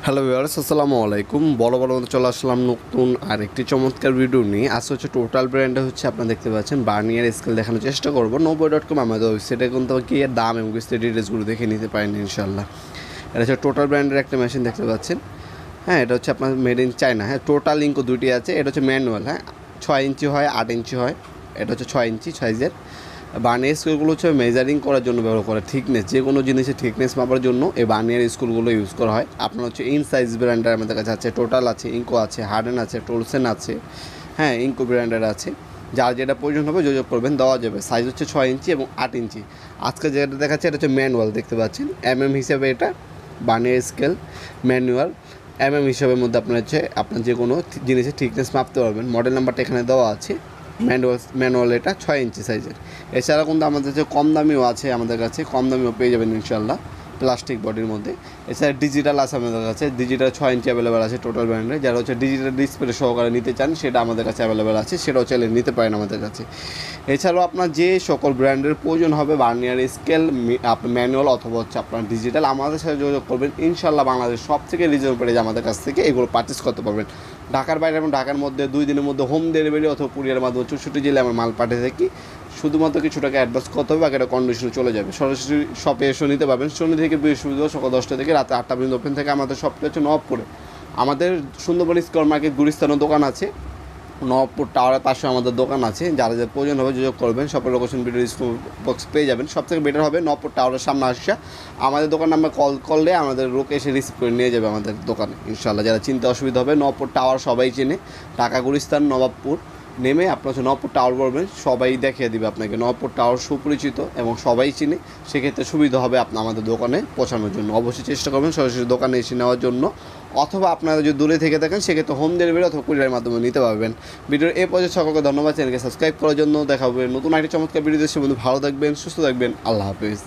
Hello viewers, আসসালামু আলাইকুম। বড় মধ্যে চলে আসলাম নতুন আর একটি চমৎকার ভিডিও নিয়ে। আজ হচ্ছে টোটাল ব্র্যান্ডে হচ্ছে আপনারা দেখতে পাচ্ছেন বার্নিয়ার স্কেল দেখানোর চেষ্টা করবো। Nobuy.com আমাদের ওয়েবসাইটে কিন্তু গিয়ে দাম এবং ডিটেলসগুলো দেখে নিতে পারেন ইনশাল্লাহ। এটা হচ্ছে টোটাল ব্র্যান্ডের একটা মেশিন দেখতে পাচ্ছেন। হ্যাঁ, এটা হচ্ছে আপনার মেড ইন চায়না। হ্যাঁ, টোটাল ইঙ্কো দুটি আছে। এটা হচ্ছে ম্যানুয়াল। হ্যাঁ, 6 ইঞ্চি হয়, 8 ইঞ্চি হয়। এটা হচ্ছে 6 ইঞ্চি সাইজের। বার্নিয়ার স্কুলগুলো হচ্ছে মেজারিং করার জন্য ব্যবহার করে, থিকনেস, যে কোনো জিনিসের থিকনেস মাপার জন্য এই বার্নিয়ার স্কুলগুলো ইউজ করা হয়। আপনার হচ্ছে ইন সাইজ ব্র্যান্ডের আমাদের কাছে আছে, টোটাল আছে, ইঙ্কো আছে, হার্ডেন আছে, টোলসেন আছে। হ্যাঁ, ইঙ্কো ব্র্যান্ডের আছে। যার যেটা প্রয়োজন হবে যোগাযোগ করবেন, দেওয়া যাবে। সাইজ হচ্ছে 6 ইঞ্চি এবং 8 ইঞ্চি। আজকে যেটা দেখাচ্ছে এটা হচ্ছে ম্যানুয়াল, দেখতে পাচ্ছেন হিসেবে এটা বার্নিয়ার স্কেল ম্যানুয়াল। হিসাবের মধ্যে আপনার যে কোনো জিনিসের থিকনেস মাপতে পারবেন। মডেল নাম্বারটা এখানে দেওয়া আছে। ম্যানুয়াল এটা 6 ইঞ্চি সাইজের। এছাড়া কিন্তু আমাদের যে কম দামিও আছে, আমাদের কাছে কম দামিও পেয়ে যাবেন ইনশাল্লাহ, প্লাস্টিক বডির মধ্যে। এছাড়া ডিজিটাল আছে আমাদের কাছে, ডিজিটাল 6 ইঞ্চি অ্যাভেলেবেল আছে টোটাল ব্র্যান্ডে। যারা হচ্ছে ডিজিটাল ডিসপ্লে সহকারে নিতে চান সেটা আমাদের কাছে অ্যাভেলেবেল আছে, সেটাও চাইলে নিতে পারেন আমাদের কাছে। এছাড়াও আপনার যে সকল ব্র্যান্ডের প্রয়োজন হবে বার্নিয়ার স্কেল, আপনার ম্যানুয়াল অথবা হচ্ছে আপনার ডিজিটাল, আমাদের সাথে যোগাযোগ করবেন। ইনশাল্লাহ বাংলাদেশ সব থেকে রিজনেবল প্রাইস আমাদের কাছ থেকে এগুলো পারচেস করতে পারবেন। ঢাকার বাইরে এবং ঢাকার মধ্যে 2 দিনের মধ্যে হোম ডেলিভারি অথবা কুরিয়ারের মাধ্যমে 64 জেলায় আমার মাল পাঠিয়ে থাকি। শুধুমাত্র কিছু টাকা অ্যাডভান্স করতে হবে, বাকিটা কন্ডিশনে চলে যাবে। সরাসরি শপে এসে নিতে পারবেন। শনি থেকে বৃহস্পতিবার সকাল 10টা থেকে রাতে 8টা পর্যন্ত ওপেন থেকে। আমাদের শপটা হচ্ছে নবপুরে। আমাদের সুন্দরবন স্কোয়ার মার্কেট গুলিস্তানের দোকান আছে। নবপুর টাওয়ারের পাশে আমাদের দোকান আছে। যারা যাদের প্রয়োজন হবে যোগাযোগ করবেন। শপের লোকেশন ভিডিও বক্স পেয়ে যাবেন। সবথেকে বেটার হবে নবপুর টাওয়ারের সামনে আসা আমাদের দোকান নাম্বার কল করলে আমাদের লোক এসে রিসিভ করে নিয়ে যাবে আমাদের দোকানে ইনশাল্লাহ। যারা চিনতে অসুবিধা হবে, নবপুর টাওয়ার সবাই চেনে, ঢাকা গুলিস্তান নবাবপুর নেমে আপনার হচ্ছে নবপুর টাওয়ার বলবেন, সবাই দেখিয়ে দিবে আপনাকে। নবপুর টাওয়ার সুপরিচিত এবং সবাই চিনে, সেক্ষেত্রে সুবিধা হবে আপনার আমাদের দোকানে পৌঁছানোর জন্য। অবশ্যই চেষ্টা করবেন সরাসরি দোকানে এসে নেওয়ার জন্য, অথবা আপনারা যদি দূরে থেকে থাকেন সেক্ষেত্রে হোম ডেলিভারি অথবা কুরিয়ারের মাধ্যমে নিতে পারবেন। ভিডিওর এই পর্যায়ে সকলকে ধন্যবাদ। চ্যানেলকে সাবস্ক্রাইব করার জন্য। দেখা হবে নতুন একটি চমৎকার ভিডিও। দেশে বন্ধু, ভালো থাকবেন, সুস্থ থাকবেন। আল্লাহ হাফিজ।